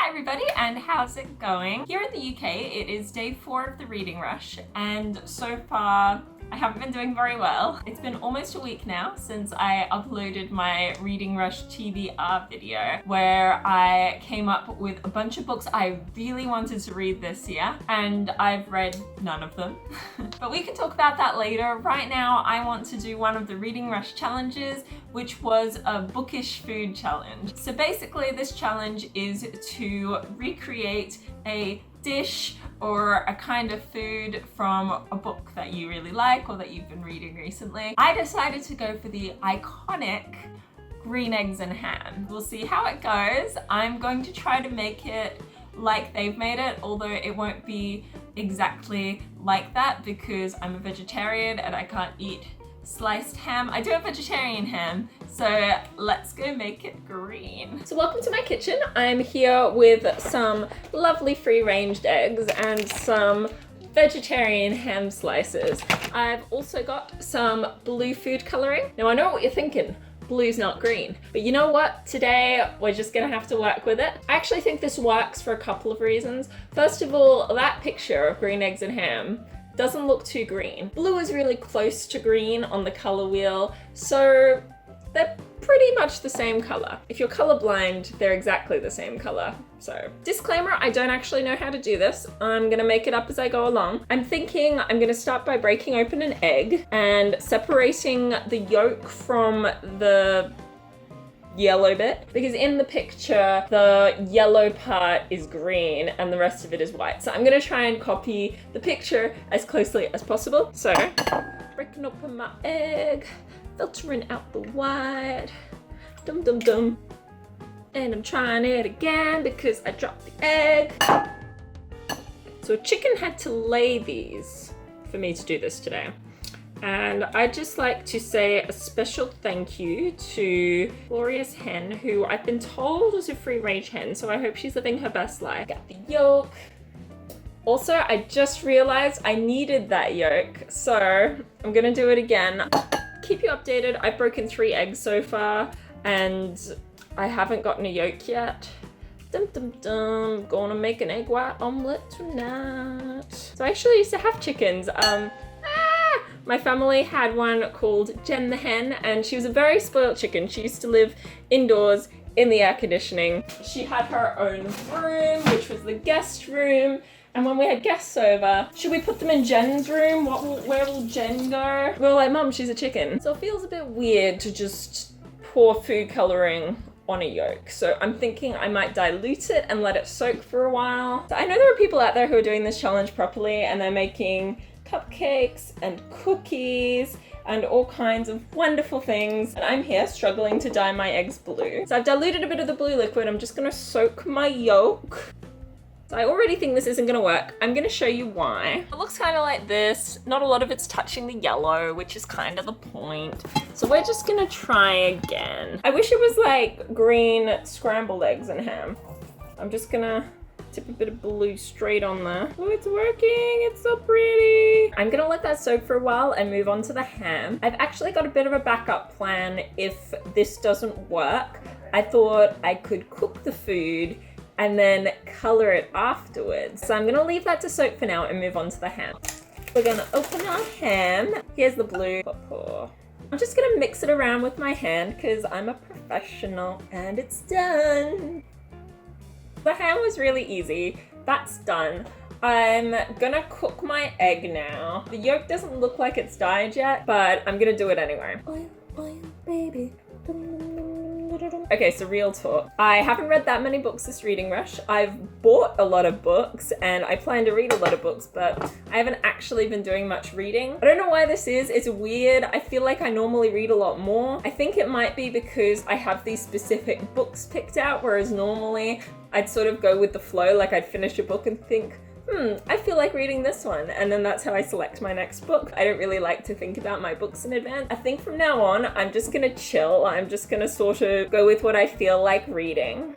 Hi everybody, and how's it going? Here in the UK, it is day 4 of the reading rush, and so far I haven't been doing very well. It's been almost a week now since I uploaded my Reading Rush TBR video where I came up with a bunch of books I really wanted to read this year, and I've read none of them. But we can talk about that later. Right now, I want to do one of the Reading Rush challenges, which was a Bookish food challenge. So basically, this challenge is to recreate a dish or a kind of food from a book that you really like or that you've been reading recently. I decided to go for the iconic green eggs and ham. We'll see how it goes. I'm going to try to make it like they've made it, although it won't be exactly like that because I'm a vegetarian and I can't eat sliced ham. I do have vegetarian ham, so let's go make it green. So welcome to my kitchen. I'm here with some lovely free-ranged eggs and some vegetarian ham slices. I've also got some blue food coloring. Now I know what you're thinking, blue's not green, but you know what? Today we're just gonna have to work with it. I actually think this works for a couple of reasons. First of all, that picture of green eggs and ham doesn't look too green. Blue is really close to green on the color wheel, so they're pretty much the same color. If you're colorblind, they're exactly the same color. So, disclaimer, I don't actually know how to do this. I'm gonna make it up as I go along. I'm thinking I'm gonna start by breaking open an egg and separating the yolk from the yellow bit, because in the picture the yellow part is green and the rest of it is white. So I'm gonna try and copy the picture as closely as possible. So breaking open my egg, filtering out the white, dum dum dum, and I'm trying it again because I dropped the egg. So a chicken had to lay these for me to do this today. And I'd just like to say a special thank you to Glorious Hen, who I've been told was a free-range hen, so I hope she's living her best life. Got the yolk. Also, I just realized I needed that yolk, so I'm gonna do it again. Keep you updated. I've broken 3 eggs so far, and I haven't gotten a yolk yet. Dum dum dum, gonna make an egg white omelette tonight. So I actually used to have chickens. My family had one called Jen the Hen, and she was a very spoiled chicken. She used to live indoors in the air conditioning. She had her own room, which was the guest room. And when we had guests over, should we put them in Jen's room? Where will Jen go? We were like, Mum, she's a chicken. So it feels a bit weird to just pour food coloring on a yolk. So I'm thinking I might dilute it and let it soak for a while. So I know there are people out there who are doing this challenge properly, and they're making cupcakes and cookies and all kinds of wonderful things. And I'm here struggling to dye my eggs blue. So I've diluted a bit of the blue liquid. I'm just gonna soak my yolk. So I already think this isn't gonna work. I'm gonna show you why. It looks kind of like this. Not a lot of it's touching the yellow, which is kind of the point. So we're just gonna try again. I wish it was like green scrambled eggs and ham. I'm just gonna tip a bit of blue straight on there. Oh, it's working, it's so pretty. I'm gonna let that soak for a while and move on to the ham. I've actually got a bit of a backup plan if this doesn't work. I thought I could cook the food and then color it afterwards. So I'm gonna leave that to soak for now and move on to the ham. We're gonna open our ham. Here's the blue. I'm just gonna mix it around with my hand because I'm a professional, and it's done. The ham was really easy. That's done. I'm gonna cook my egg now. The yolk doesn't look like it's dyed yet, but I'm gonna do it anyway. Oil, oil, baby. Okay, so real talk. I haven't read that many books this reading rush. I've bought a lot of books and I plan to read a lot of books, but I haven't actually been doing much reading. I don't know why this is. It's weird. I feel like I normally read a lot more. I think it might be because I have these specific books picked out, whereas normally I'd sort of go with the flow. Like I'd finish a book and think, I feel like reading this one. And then that's how I select my next book. I don't really like to think about my books in advance. I think from now on, I'm just gonna chill. I'm just gonna sort of go with what I feel like reading.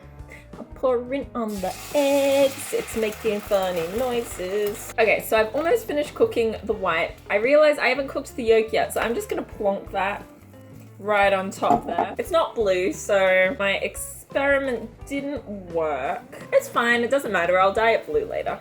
I'm pouring on the eggs. It's making funny noises. Okay, so I've almost finished cooking the white. I realize I haven't cooked the yolk yet, so I'm just gonna plonk that right on top there. It's not blue, so my experiment didn't work. It's fine, it doesn't matter, I'll dye it blue later.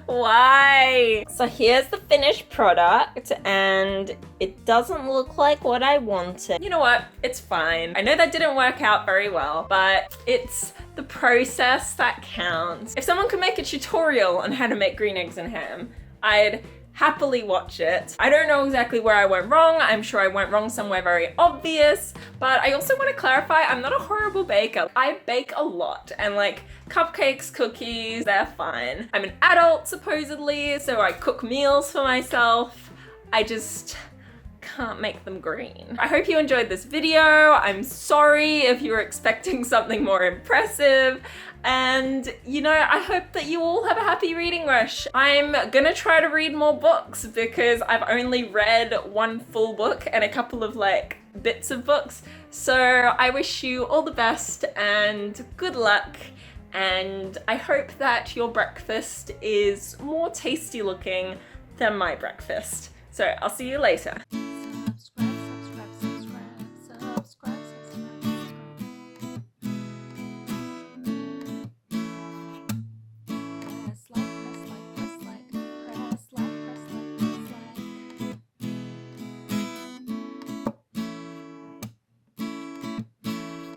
Why? So here's the finished product and it doesn't look like what I wanted. You know what? It's fine. I know that didn't work out very well, but it's the process that counts. If someone could make a tutorial on how to make green eggs and ham, I'd happily watch it. I don't know exactly where I went wrong. I'm sure I went wrong somewhere very obvious, but I also want to clarify I'm not a horrible baker. I bake a lot and like cupcakes, cookies, they're fine. I'm an adult supposedly, so I cook meals for myself. I just can't make them green. I hope you enjoyed this video. I'm sorry if you were expecting something more impressive. And you know, I hope that you all have a happy reading rush. I'm gonna try to read more books because I've only read one full book and a couple of like bits of books. So I wish you all the best and good luck. And I hope that your breakfast is more tasty looking than my breakfast. So I'll see you later.